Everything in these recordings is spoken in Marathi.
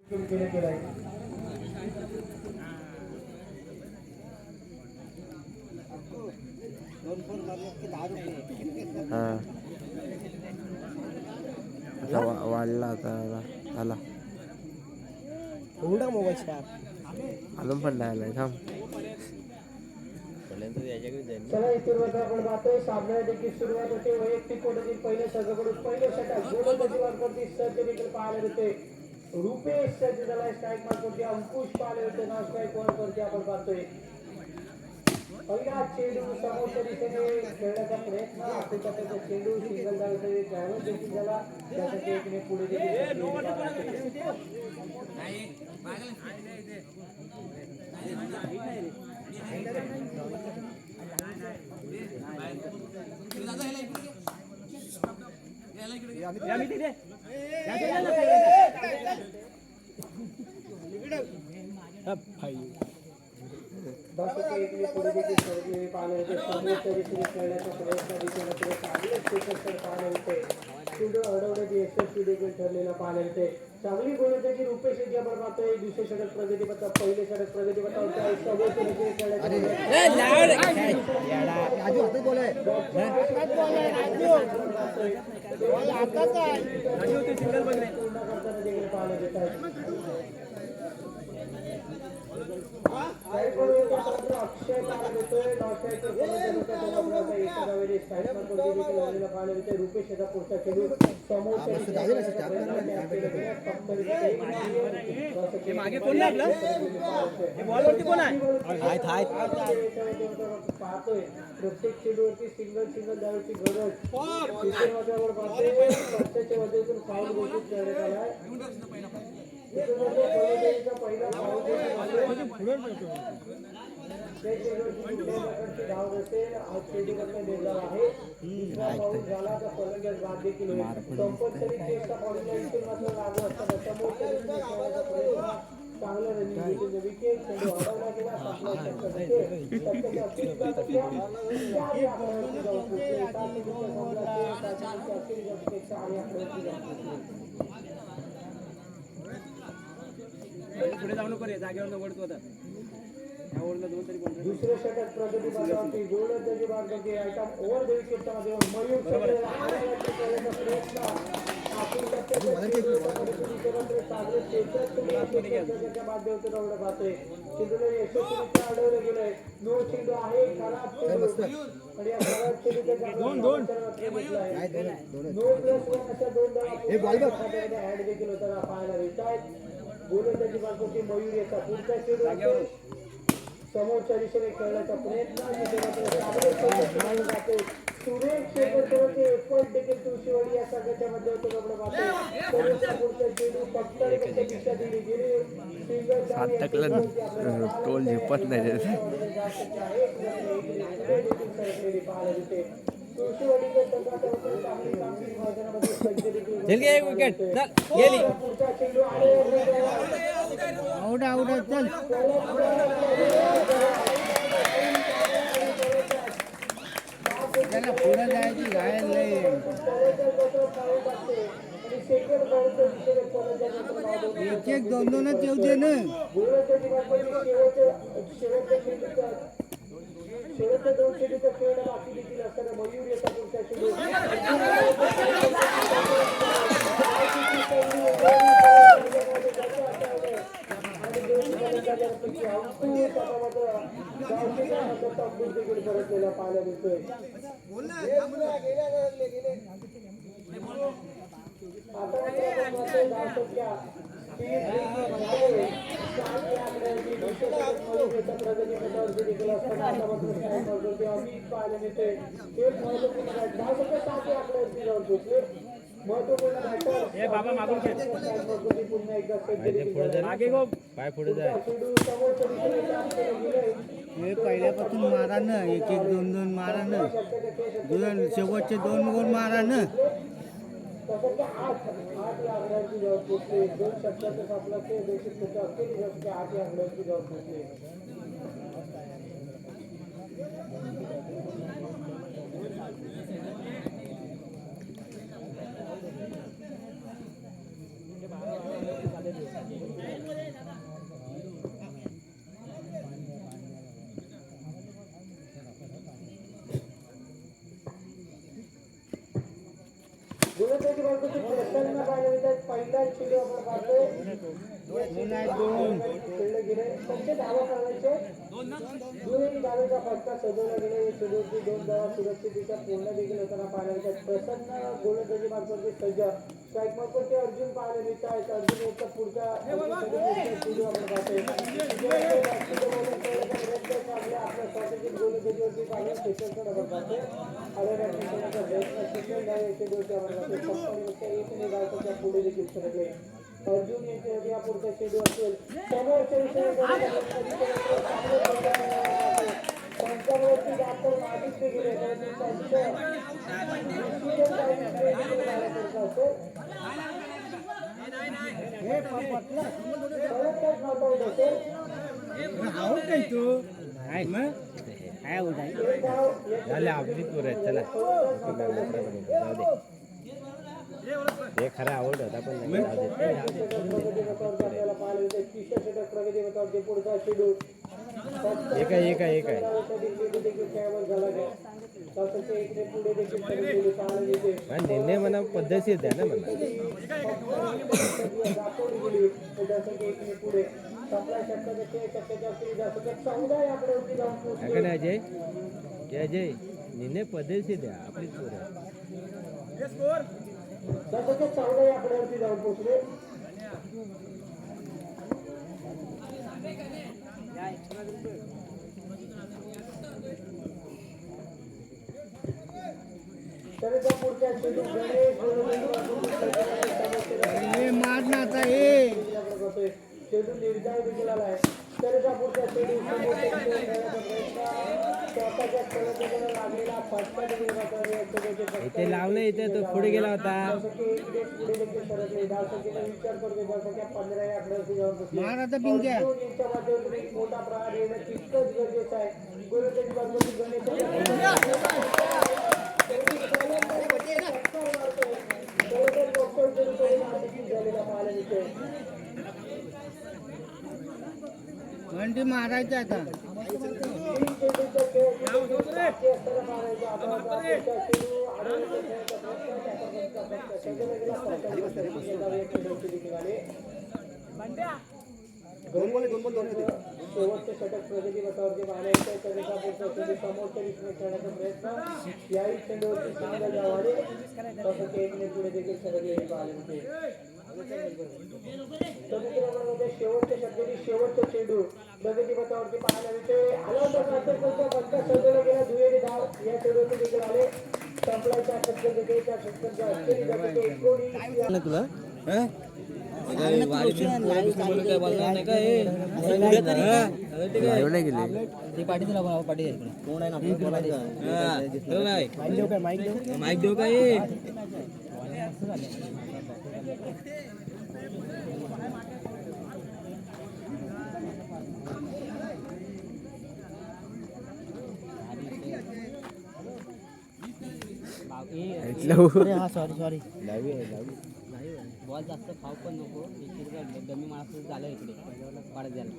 वाढला आता आला मोबाईल अजून पण नाही आलाय थांब. चला इथून आपण पाहतोय सामना देखील सुरुवात होते. वैयक्तिक कोटीतील पहिले सर्वकडून पहिले षटक गोलंदाजी मार्फतची सर्ज देखील पाहायला मिळते. रुपेश सर्ज झाला स्ट्राईक मार्फतची अंकुश पाहायला मिळते. नाव स्ट्राईक वरती आपण पाहतोय. पहिला चेंडू समोरच्या दिशेने खेळण्याचा प्रयत्न असे त्याचा चेंडू सिंगल धावेसाठी ड्रायव्हर देखील झाला. त्यासाठी एकने पुढे देखील पुढे देखील पाहणे होते. समोरच्या दिशेने खेळण्याचा प्रयत्न दिशेने पुढे चांगले क्षेत्रफळ पाहणे होते. चेंडू अडवण्याची यशस्वी देखील ठरलेला पाहणे होते. चांगली गोलंदाजी रुपेश यांची आपण पाहतोय. दुसरे षटक प्रगतीपथ पहिले षटक प्रगतीपथ अक्षय पाहायला मिळतोय. रुपेश याचा पुढचा चेंडू समोरच्या पाहतोय. प्रत्येक चेंडूवरती सिंगल धावेची गरज पाहतोय. वतीतून फाऊल घोषित करण्यात आलाय. पहिला धाव असेल आज चेंडू निर्धार आहे. दुसरा फाऊल झाला तर फलंदाज बाद देखील होईल. कंपल्सरी चेसचा फाऊलला इथून मात्र लागू असताना समोरच्या चांगलं रनिंग विकेट चेंडू हरवला गेला. पुढे जाऊ नको रे जागेवर ओढतो होता. दुसरे षटक प्रगती पथावरती गोलंदाजी मार्गाची आयटम ओव्हर द विकेटच्या माध्यमातून मयूर माध्यमातून पाहतोय. चेंडूला यशस्वीरित्या अडवलं गेलंय. नो चेंडू आहे. खराब चेंडू आणि या खराब चेंडूच्या नो प्लस वन अशा दोन धावा ऍड देखील होताना पाहायला मिळतात. गोलंदाजी मार्गाची मयूर याचा पुढचा चेंडू समोरच्या दिशेने खेळण्याचा प्रयत्न सुरेश शेखरचे एफर्ट देखील तुळशीवाडी या संघाच्या माध्यमातून आपण पाहतो. पुढचा चेंडू पटकन दिशा दिली गेली. टोल झेपत नाही पाहायला मिळते. तुळशीवाडीच्या संघाच्या चांगली कामगिरी मैदानामध्ये सज्ज देखील पुढचा चेंडू चल त्याला पुढे जायची घायल नाही. एक एक दोन दोनच येऊ दे ना. शेवटच्या दोन चेंडूचा खेळ बाकी देखील असताना मयूर याचा पुढचा चेंडू पाहायला मिळतोय. बाबा मागून पाय पुढे जाय. पहिल्यापासून मारा ना. एक एक दोन दोन मारा ना. शेवटचे दोन गोल मारा ना. दोन शब्दाचं आपलं ते देखील अखेरी 8 आकड्यांची जाऊन पोहोचले. त्याची बाजूची प्रसन्न पाहिजे पहिला चेंडू आपण पाहतोय खेळले गेले त्यांचे धावा करायचे दोन्ही धावेचा फटका सजवला गेला या चेंडूवरती 2 धावा सुरक्षितरित्या पूर्ण देखील होताना पाहायला प्रसन्न गोलंदाजी मार्फत सज्ज स्ट्राईक मार्फत ते अर्जुन पाहायला मिळत आहेत अर्जुन याचा पुढचा चेंडू आपण पाहतोय आपल्या स्वतःची गोलंदाजीवरती पाहिलं स्पेशलकडे आपण पाहतोय आढळण्याचा प्रयत्न सेकंड आहे चेंडूवरती आपण पाहतोय 56 धावच्या पुढे देखील सरकले अर्जुन या पुढचा चेंडू असेल समोरच्या पंचावरती जास्त आदित्य गेले आपली पोर आहेत चला हे खरं आवड होता पण एक आहे निर्णय म्हणा पद्धतशीर द्या ना म्हणा अजय अजय निर्णय पद्धतशीर द्या आपलीच पोर दशक 14 या आकड्यावरती जाऊन पोहोचले त्याच्या पुढच्या चेंडू मारना आता हे चेंडू निर्धाव देखील आलाय त्याच्या पुढच्या चेंडू लागलेला फटका देखील इथे लावलं इथे तो पुढे गेला होता मार आता पिंक्या मोठा प्रहार येणं तितकंच गरजेचं आहे गोलंदाजी वंटी मारायचं आता शेवटचे षटक प्रगती पथावरती पाहण्याचा समोरच्या दिशेने खेळण्याचा प्रयत्न याही चेंडूवरती सिंगल जावाले तसं ते एक पुढे देखील सरकले पाहायला मिळते शेवटच्या षटकाची शेवटचा चेंडू प्रगती पथावरती पाहायला मिळते आला होता फटका सजवला गेला दुहेरी धाव या चेंडूवरती देखील आले संपलाच्या षटकाच्या षटकांच्या अखेरीसाठी तुला माईक देऊ काय सॉरी बॉल जास्त फाव पण नको कमी माणसं झालं इकडे वाढत झालं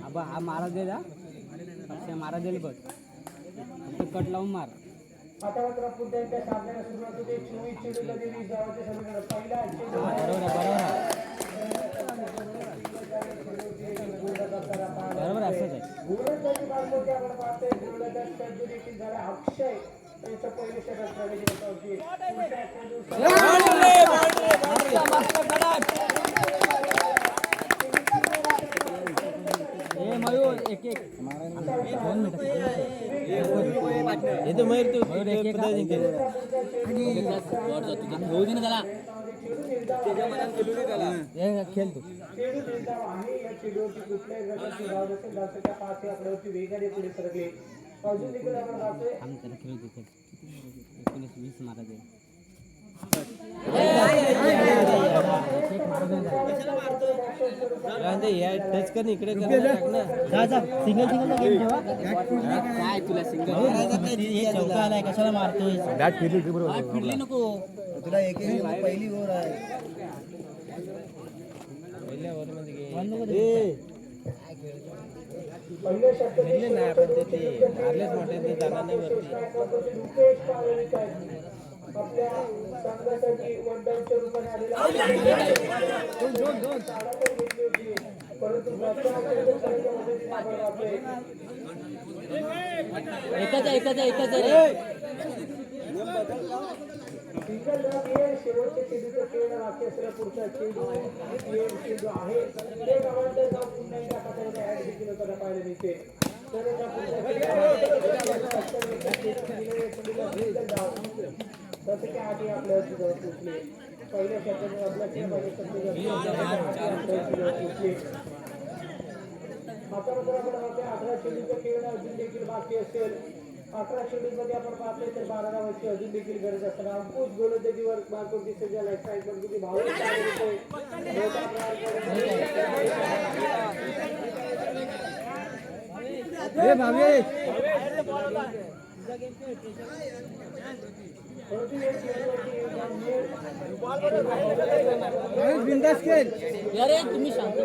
आबा हा मारा दे जा पक्ष मारा देईल बघ कट लावून मार आता पुढे सामन्याला सुरुवात होते 24 चेंडूला दिली जावाच्या समीकरण पहिला बरोबर असंच आहे गोलंदाजी मार्फत आपण पाहतोय गोलंदाज सज्ज देखील झाला अक्षय याचं पहिलं षटक प्रगती पथावरती मयूर एक एक 2 मिनिट हे तर मयूर तू होऊ दे ना त्याला खेळ तू चेंडू निर्धाव आहे या चेंडूवरती कुठल्याही प्रकारची धाव नसेल जास्तच्या 5 या आकड्यावरती वेगाने पुढे सरकले अजून देखील आपण पाहतोय आम्ही त्याला खेळू दे 19-20 मारा दे टच कर इकडे सिंगल काय तुला सिंगल आलाय कशाला मारतोय फिरली नको तुला एक पहिली ओव्हर आहे पहिल्या ओव्हर मध्ये पहिल्या षटकातील नाही आपण ते मारलेच मोठे ते जाणार नाही वरती. रुपेश पाळवीकर आपल्या संघासाठी वनडाऊनच्या रूपाने आलेला आहे. घेतली होती परंतु मागच्या षटकाच्या मदतीने आपण आपले एकच आहे सिंगल ड्रॉप हे शेवटच्या चेंडूचा खेळ बाकी असलेला पुढचा चेंडू आहे ते गावात जाऊन पुन्हा एकदा पकडून ऍड देखील होताना पाहायला मिळते. तर आता पुढचा जसं की आधी आपल्या जवळ पोहोचले पहिल्या षटकात आपल्या पोहोचले आता आपण 11 चेंडूचा खेळ अजून देखील बाकी असेल. 11 चेंडूमध्ये आपण पाहतोय तर 12 धावांची अजून देखील गरज असताना अंकुश गोलंदाजीवर मार्कोटी सज्जाला स्ट्राईक मध्ये किती भाव बिंदास खेळ. अरे तुम्ही शांत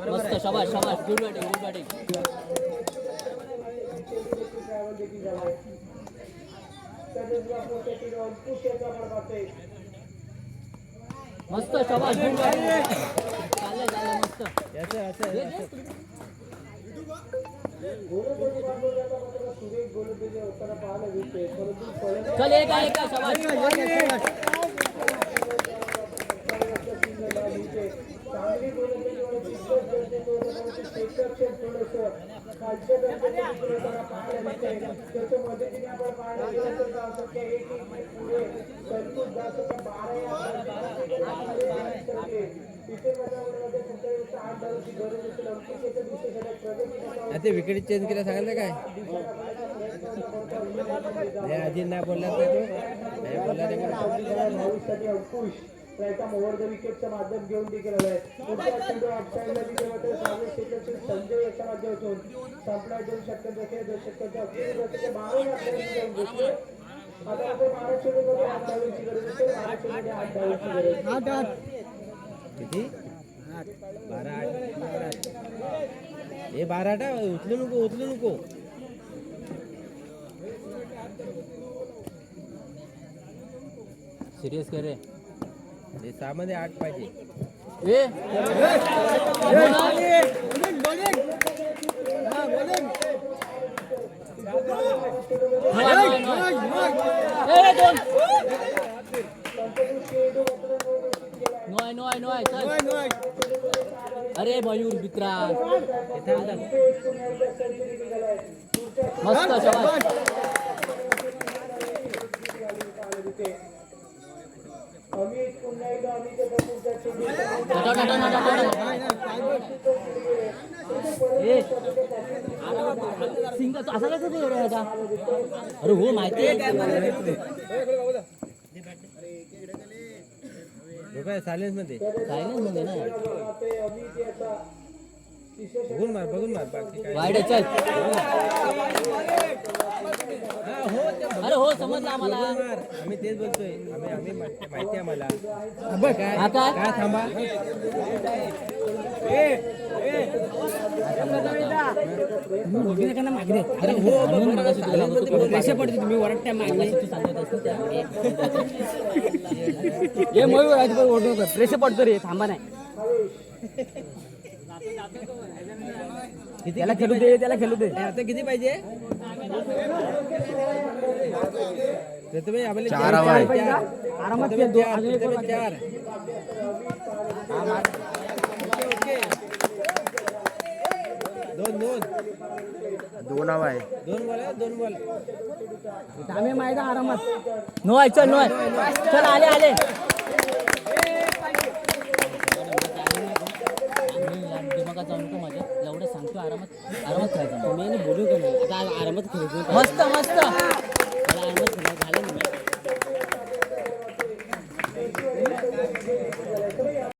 मस्त शाबाश गुड बॅटिंग मस्त शाबाश गुड बॅटिंग चाललंय मस्त सुरेश गोलंदाजी होताना पाहायला मिळते परंतु चल एक शाबाश चांगली गोलंदाजी खालच्या दर्जाला पाहायला मिळते. त्याच्या मदतीने आपण पाहायला गेलं तर धावसंख्या 1 पुढे सरकून जास्त 12 तिथे मध्ये कुठे 8 धावांची गरज असेल. अंकुश याच्या दुसऱ्या प्रगती ते विकेट चेंज केलं सांगायला काय आधी नाही बोलला तो नाही बोलला रे भविष्यासाठी अंकुश प्रयत्न ओव्हर द विकेटचं माध्यम घेऊन देखील आलाय. पुढच्या चेंडू ऑफसाईडला दिले होते संजय याच्या माध्यमातून संपला 2 षटकांचा खेळ 2 षटकांच्या अखेर 12 घेऊन घेतले. आता आपण 12 चेंडूमध्ये 8 धावांची गरज असेल. 12 चेंडूमध्ये 8 धावांची गरज किती 12 हे 12 उचलू नको सिरियस कर रे हे 6 मध्ये 8 पाहिजे. अरे मयूर मित्रा मस्त शाबाश अमित पुन्हा एकदा अमित सिंग असा कसं ते एवढं आता अरे हो माहिती आहे सायलेन्स मध्ये ना बघून मार बाकी काय वाईड चल अरे हो समजलं आम्हाला आम्ही तेच बोलतोय आम्ही माहिती आम्हाला आता काय थांबा मागणे अरे हो पैसे पडते तुम्ही वरट्या मागणे हे मयूर ओढू नका प्रेशर पडतो रे थांबा नाही त्याला खेळू दे आता किती पाहिजे आरामात 4 2 हवा आहे 2 बॉल आम्ही माहिती आरामात नो आहे चल आले दिमागात जाऊ नको माझ्या एवढं सांगतो आरामात खेळायचं मी बोलू का नाही आता आरामात खेळतो मस्त